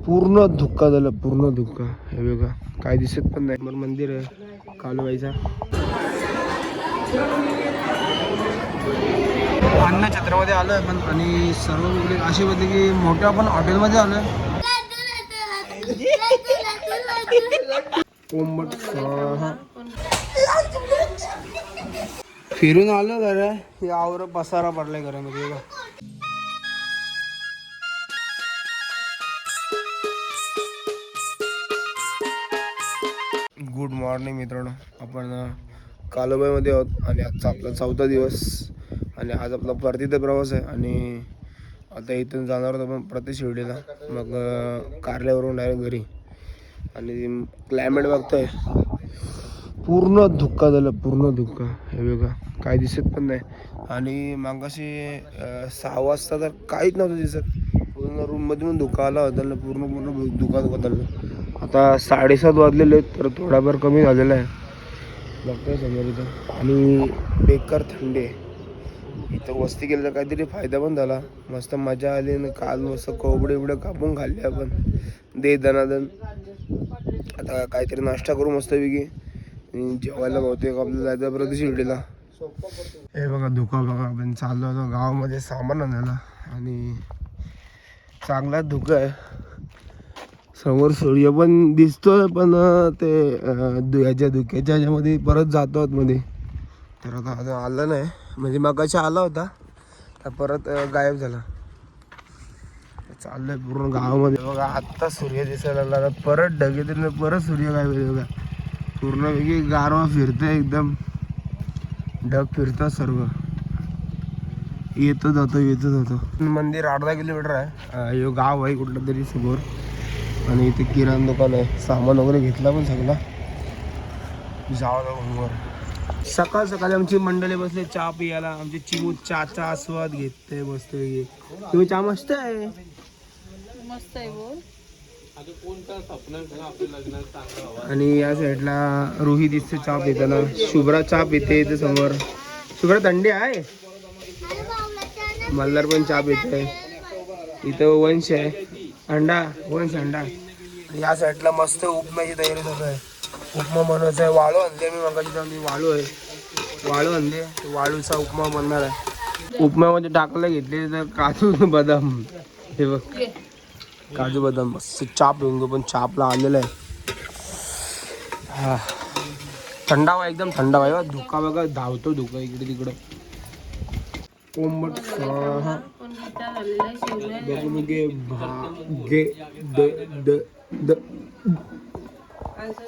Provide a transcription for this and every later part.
पूर्ण धुक्का झालं, पूर्ण धुक्का. हे बघा काय दिसत पण नाही. मग मंदिर आहे कालूबाईचा. अन्न छत्रामध्ये आलोय पण आणि सर्व मुले अशी होती की मोठ्या आपण हॉटेलमध्ये आलोय. फिरून आलो घर यावर पसारा पडलाय घरामध्ये. गुड मॉर्निंग मित्रांनो, आपण कालुबाईमध्ये आहोत आणि आजचा आपला 4था दिवस आणि आज आपला परतीचा प्रवास आहे. आणि आता इथून जाणार होतो आपण प्रति शिर्डीला, मग कारल्यावरून डायरेक्ट घरी. आणि क्लायमेट बघतोय पूर्ण धुक्का झालं, पूर्ण धुक्का. हे बघा काय दिसत पण नाही. आणि मगाशी 6 वाजता तर काहीच नव्हतं दिसत. पूर्ण रूममध्ये पण धुका आला होता, पूर्ण धुका झालं. आता 7:30 वाजलेले आहेत, तर थोडाफार कमी झालेला आहे बघतोय समोर इथं. आणि बेकार थंडी आहे इथं. वस्ती केलं तर काहीतरी फायदा पण झाला, मस्त मजा आली. आणि काल मस्त कोंबडे बिबडे कापून खाल्ले आपण दे दनादन. आता काहीतरी नाश्ता करू मस्तपैकी जेवायला. बहुतेक आपल्याला जायचं प्रति शिर्डीला. हे बघा धुका बघा, आपण चाललो होतो गावामध्ये सामान आणायला आणि चांगला धुका आहे. समोर सूर्य पण दिसतोय पण ते याच्या धुक्याच्या ह्याच्यामध्ये परत जातो मध्ये. तर आता अजून आलं नाही, म्हणजे मगाशी आला होता तर परत गायब झाला. चाललंय पूर्ण गावामध्ये बघा. आत्ता सूर्य दिसायला लागला, परत ढगे तरी परत सूर्य गायब आहे बघा. पूर्ण वेगळी गारवा फिरते एकदम, ढग फिरतात सर्व, येतो जातो. मंदिर 8-10 किलोमीटर आहे. हे गाव आहे कुठलं तरी समोर. आणि इथे किराणा दुकान आहे, सामान वगैरे घेतला पण सगळा. जावं सकाळ सकाळी आमची मंडळी बसले चहा पियाला. आमची चिमू चहाचा आस्वाद घेते मस्त. तुम्ही चहा मस्त आहे, मस्त आहे बोल. आणि या साईडला रुही दिसते चहा पिताना. शुभ्रा चहा पिते इथे समोर. शुभ्रा थंडी आहे. मल्हार पण चहा पिते. इथं वंश आहे, वंश अंडा. या साईडला मस्त उपम्याची तयारी सुरू आहे. उपमा बनवायचा आहे. वाळू आणले मी मगाशी जाऊन. वाळू आणले, वाळूचा उपमा बनणार आहे. उपम्यामध्ये टाकायला घेतले तर काजू बदाम. हे बघ काजू बदाम. मस्त चाप घेऊन घेऊ, पण चापला आलेला आहे. हा थंडावा, एकदम थंडावा आहे. धुका बघा धावतो धुका इकडे तिकडं. कोंबट स्वाहा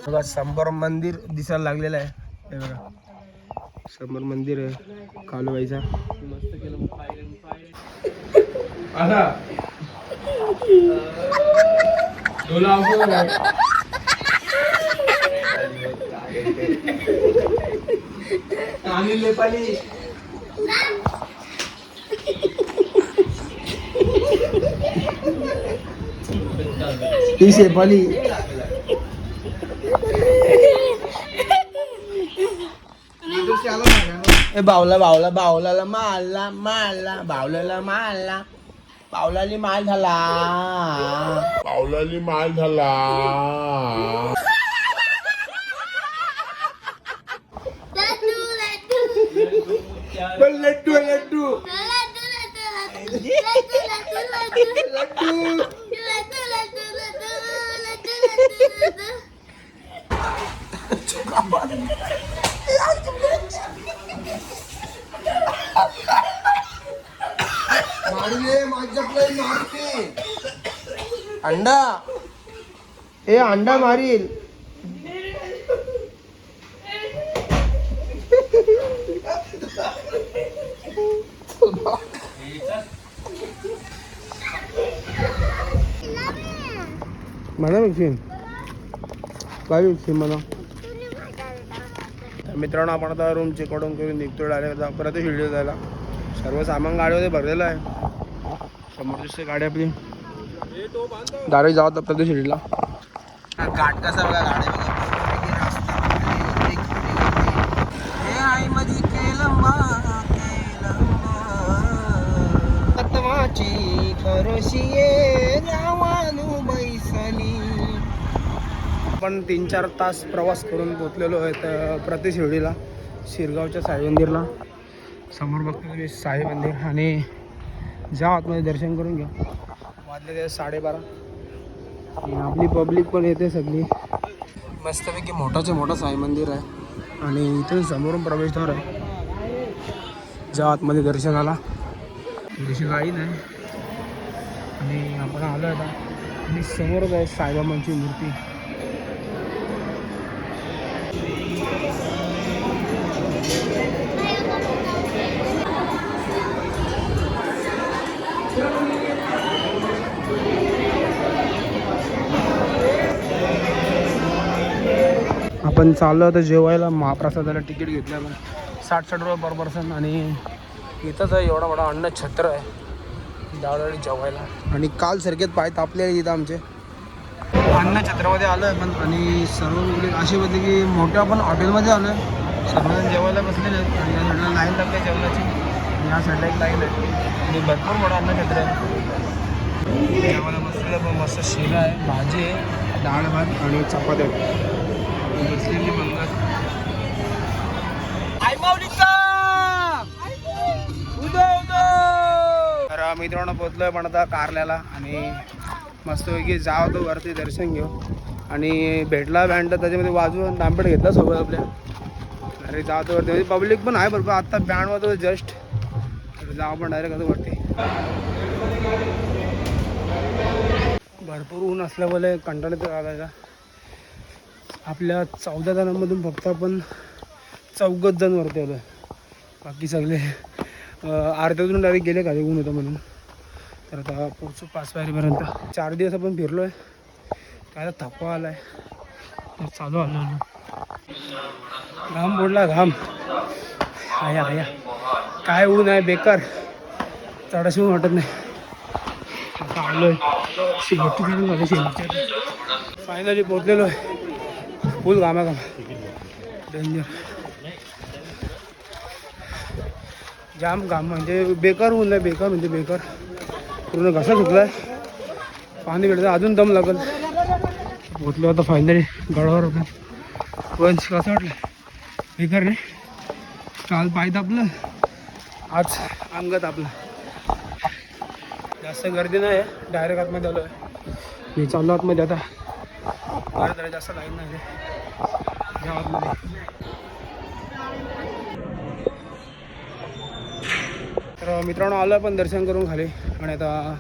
बघा. समोर मंदिर दिसायला लागलेलं आहे. हे बघा समोर मंदिर आहे कालूबाईचा. आणि लेपाली ती शेपाली. बावलाला मारला बावलाला मारला. पावलाली माल झाला. लड्डू अंडा. ए अंडा मारील. म्हणा काय म्हणा. मित्रांनो, आपण आता रूम चेकआउट करून निघतो डायरेक्ट परत व्हिडिओ जायला. सर्व सामान गाडीमध्ये भरलेलं आहे. समोर दिसते गाडी आपली. डायरेक्ट जावं तर प्रदेश शिर्डीला. घाट कसा बघा, गाडी बघा. तत्वाची खरोशी रावानु बैस आपण 3-4 तास प्रवास करून पोचलेलो आहेत प्रति शिर्डीला, शिरगावच्या साई मंदिरला. समोर बघतो तुम्ही साई मंदिर. आणि जा आतमध्ये दर्शन करून घ्या. वाजले ते 12:30. आणि आपली पब्लिक पण येते सगळी. मस्तपैकी मोठाचे मोठं साई मंदिर आहे आणि इथून समोरून प्रवेशद्वार आहे. जा आतमध्ये दर्शनाला. थोडीशी लाईन आहे आणि आपण आलो आता. आणि समोरच आहे साईबाबांची मूर्ती. आपण चाललो तर जेवायला. महाप्रसादाला तिकीट घेतलं आपण 60-60 रुपये पर पर्सन. आणि इथंच आहे एवढा मोठा अन्न छत्र आहे दावडाडी जेवायला. आणि काल सारखेच पाय तापले इथं आमचे. अन्न छत्रामध्ये आलो आहे पण. आणि सर्व मुली अशी होती की मोठ्या आपण हॉटेलमध्ये आलो आहे. सर्वजण जेवायला बसलेले आहेत आणि या साईडला लाईन लागते जेवणाची. या साईडला एक लाईन आहे आणि भरपूर मोठा अन्न छत्र आहे. जेवायला बसलेलं पण मस्त शिरा आहे, भाजी आहे, डाळ भात आणि चपात्या बसलेली मंगत. तर मित्रांनो पोचलोय पण आता कारल्याला. आणि मस्तपैकी जाव तो वरती दर्शन घेऊ. आणि भेटला बँड तर त्याच्यामध्ये वाजवून दांपेट घेतला सोबत आपल्या. अरे जाव तो वरती म्हणजे पब्लिक पण आहे भरपूर. आत्ता बँड वाजवतो जस्ट. तर जाव पण डायरेक्ट आता वरती. भरपूर ऊन असल्यामुळे कंटाळा तर आला का. आपल्या 14 जणांमधून फक्त आपण 14 जण वरती आलो. बाकी सगळे अर्ध्यातून डायरेक्ट गेले खाली ऊन होतं म्हणून. तर आता पोचू 5 पायरीपर्यंत. 4 दिवस आपण फिरलो आहे. काय थकवा आला आहे. तर चालू आलो. घाम मोडला घाम. आया आया काय ऊन आहे बेकार. चढाशी वाटत नाही. आता आलो आहे शेवटी करून झालं. शेवटच्या फायनली पोचलेलो आहे. फुल घामा डेंजर जाम घाम म्हणजे बेकार ऊन आहे. बेकार म्हणजे बेकार. पूर्ण घसा सुकला आहे. पाणी भेटतं अजून दम लागल. पोचलो आता फायनली गडावर. आपण पण कसं वाटलं बेकार नाही. काल पाय तापलं, आज अंगात आपलं. जास्त गर्दी नाही आहे. डायरेक्ट आतमध्ये आलो आहे. मी चाललो आतमध्ये आता. जरा जास्त लाईन नाही आहे आतमध्ये. तर मित्रांनो आलो पण दर्शन करून खाली. आणि आता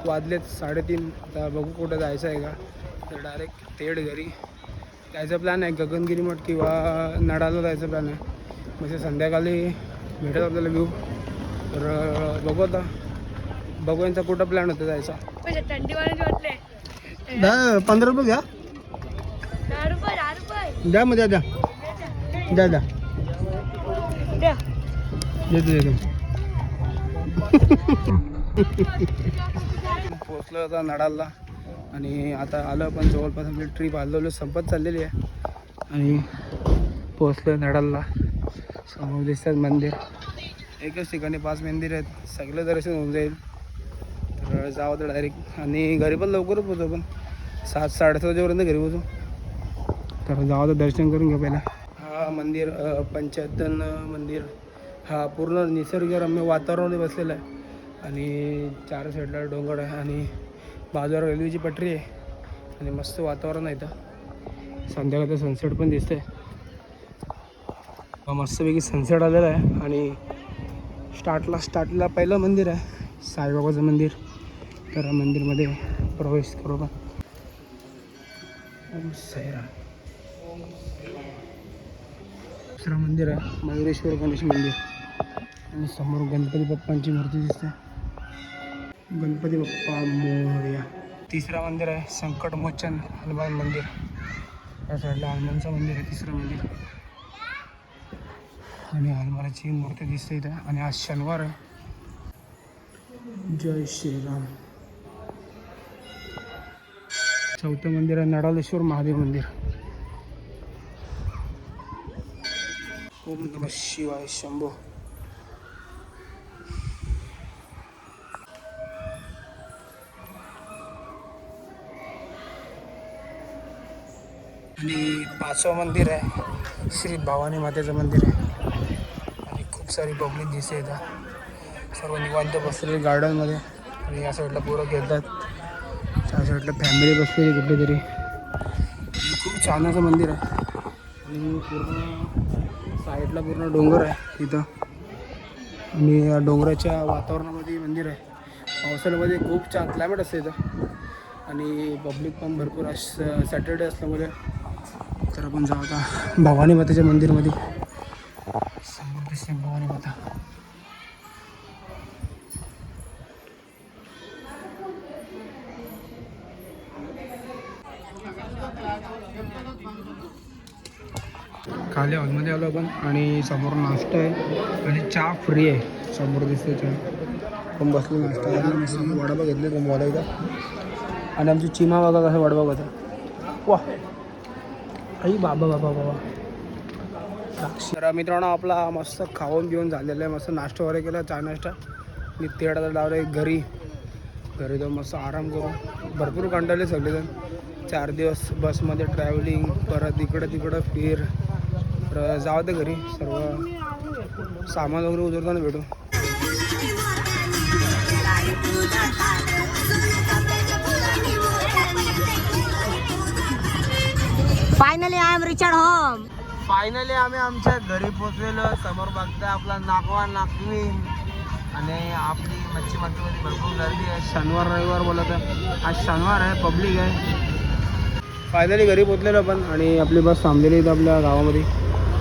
वाजलेत 3:30. आता बघू कुठं जायचं आहे का. तर डायरेक्ट थेट घरी जायचं प्लॅन आहे. गगनगिरी मठ किंवा नडाला जायचं प्लॅन आहे. म्हणजे संध्याकाळी भेटत आपल्याला व्ह्यू. तर बघू आता. बघू यांचा कुठं प्लॅन होता जायचा. 15 रुपये घ्या. 10 द्या मध्ये द्या द्या द्या देतो देतो. पोचलो आता नडालला. आणि आता आलं पण जवळपास आपली ट्रीप आलेलो संपत चाललेली आहे. आणि पोचलो नडालला. समोर दिसतात मंदिर. एकच ठिकाणी 5 मंदिर आहेत. सगळं दर्शन होऊन जाईल. तर जावं तर डायरेक्ट. आणि घरी पण लवकरच पोचू आपण 7-7:30 वाजेपर्यंत घरी पोचू. तर जावं तर दर्शन करून घेऊ पहिला. हा मंदिर पंचायतन मंदिर. हा पूर्ण निसर्गरम्य वातावरणामध्ये बसलेला आहे. आणि 4 साईडला डोंगर आहे. आणि बाजूला रेल्वेची पटरी आहे. आणि मस्त वातावरण आहे इथं. संध्याकाळचं सनसेट पण दिसतंय. मस्तपैकी सनसेट आलेला आहे. आणि स्टार्टला पहिलं मंदिर आहे साईबाबाचं मंदिर. तर मंदिरमध्ये प्रवेश करू आपण. ओम साईराम. दुसरं मंदिर आहे मयुरेश्वर गणेश मंदिर. आणि समोर गणपती बाप्पांची मूर्ती दिसते. गणपती बाप्पा मोरया. तिसरं मंदिर आहे संकटमोचन हनुमान मंदिर. या साईडला हनुमानचं मंदिर आहे. तिसरं मंदिर. आणि हनुमानाची मूर्ती दिसते इथं. आणि आज शनिवार आहे. जय श्रीराम. चौथं मंदिर आहे नडालेश्वर महादेव मंदिर. ओम नमः शिवाय शंभो. आणि 5वं मंदिर आहे श्री भवानी मातेचं मंदिर आहे. आणि खूप सारी पब्लिक दिसते इथं. सर्व निवांत बसलेले गार्डनमध्ये. आणि या साईडला पोरं खेळतात, त्या साईडला फॅमिली बसलेली कुठली तरी. खूप छान असं मंदिर आहे. आणि पूर्ण साईडला पूर्ण डोंगर आहे इथं. आणि या डोंगराच्या वातावरणामध्ये मंदिर आहे. पावसाळ्यामध्ये खूप छान क्लायमेट असते इथं. आणि पब्लिक पण भरपूर सॅटर्डे असल्यामुळे. तर आपण जाऊ आता भवानी मातेच्या मंदिरमध्ये. समोर दिसते भवानी माता. खाली हॉलमध्ये आलो आपण आणि समोर नाश्ता आहे आणि चहा फ्री आहे. समोर दिसते चहा. आपण बसलो नाश्ता करायला. वडापाव घेतले मला इथं. आणि आमची चिमा बघा कसं वडापाव होता. वा आई बाबा बाबा बाबा. तर मित्रांनो आपला मस्त खाऊन पिऊन झालेलं आहे. मस्त नाश्ता वगैरे केला, चहा नाश्ता. मी तेवढा लावलं आहे घरी जाऊन मस्त आराम करू. भरपूर कंटाळले सगळेजण. 4 दिवस बसमध्ये ट्रॅव्हलिंग, परत इकडं तिकडं फिर. तर जाऊ दे घरी. सर्व सामान वगैरे उतरताना भेटू. Finally I am reached home. Finally आम्ही आमच्या घरी पोचलेलो. समोर बघताय आपला नागवा नागवीन. आणि आपली मच्छी मार्केटमध्ये भरपूर गर्दी आहे. शनिवार रविवार बोलत आहे. आज शनिवार आहे, पब्लिक आहे. फायनली घरी पोचलेलो आपण. आणि आपली बस थांबलेली इथं आपल्या गावामध्ये.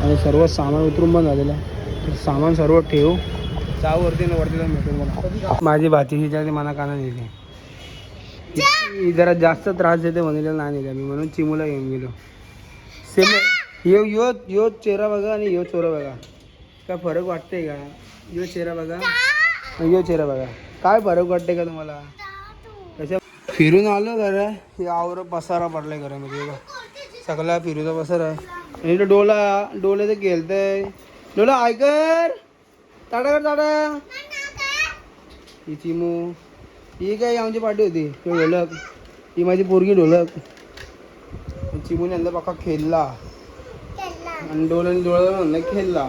आणि सर्व सामान उतरून पण झालेलं आहे. तर सामान सर्व ठेवू. जाऊ वरती जाऊन भेटून मला. माझी भाची ज्याची मना काना नेली. ही जरा जास्त त्रास देते म्हणून नाही नेल्या मी, म्हणून चिमूला घेऊन गेलो. सेम यो यो यो चेहरा बघा आणि यो चोरा बघा. काय फरक वाटते का? यो चेहरा बघा, यो चेहरा बघा. काय फरक वाटते का तुम्हाला? कशा फिरून आलो घरा. यावर पसारा पडलाय घरामध्ये बघा. सगळा फिरूचा पसारा आहे. आणि इथं डोला तर खेळतंय. डोला ऐकर टाटा कर टाटा. ही चिमू ही काय आमची पार्टी होती. तो ढोलक, ही माझी पोरगी ढोलक. चिमूने अंदा पक्का खेळला आणि डोळ्याने म्हणलं खेळला.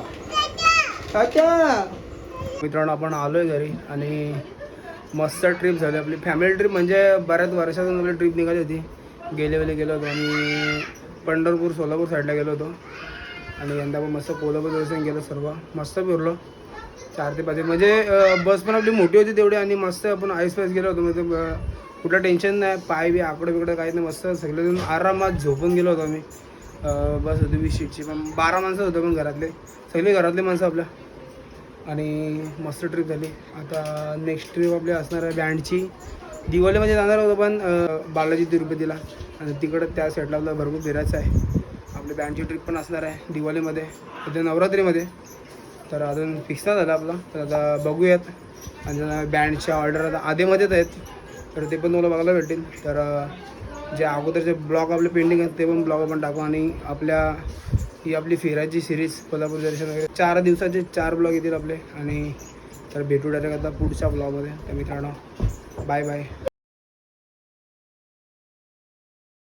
अच्छा मित्रांनो आपण आलोय घरी. आणि मस्त ट्रिप झाली आपली. फॅमिली ट्रिप म्हणजे बऱ्याच वर्षातून आपली ट्रिप निघाली होती. गेले गेलो होतो. आणि पंढरपूर सोलापूर साईडला गेलो होतो. आणि यंदा पण मस्त कोल्हापूर दर्शन गेलं. सर्व मस्त फिरलो. 4 ते 5 म्हणजे बस पण आपली मोठी होती तेवढी. आणि मस्त आपण आईस पाईस गेलो होतो. म्हणजे कुठलं टेन्शन नाही. पाय बी आकडं बिकडं काही नाही. मस्त सगळेजण आरामात झोपून गेलो होतो आम्ही. बस होती 20 सीटची. पण 12 माणसं होतं पण घरातले सगळे घरातले माणसं आपल्या. आणि मस्त ट्रिप झाली. आता नेक्स्ट ट्रिप आपली असणार आहे बँडची. दिवाळीमध्ये जाणार होतो पण बालाजी तिरुपतीला. आणि तिकडं त्या साईडला आपल्याला भरपूर फिरायचं आहे. आपली बँडची ट्रिप पण असणार आहे दिवाळीमध्ये, उद्या नवरात्रीमध्ये. तर अजून फिक्स नाही झालं आपलं. तर आता बघूयात. आणि बँडच्या ऑर्डर आता आधीमध्येच आहेत. तर ते पण तुम्हाला बघायला भेटेल. तर जे अगोदरचे ब्लॉग आपले पेंडिंग आहेत ते पण ब्लॉग आपण टाकू. आणि ही आपली फिरायची सिरीज कोल्हापूर दर्शन वगैरे 4 दिवसाचे 4 ब्लॉग येतील आपले. आणि तर भेटू डायरेक्ट आता पुढच्या ब्लॉगमध्ये. तर मित्रांनो बाय बाय.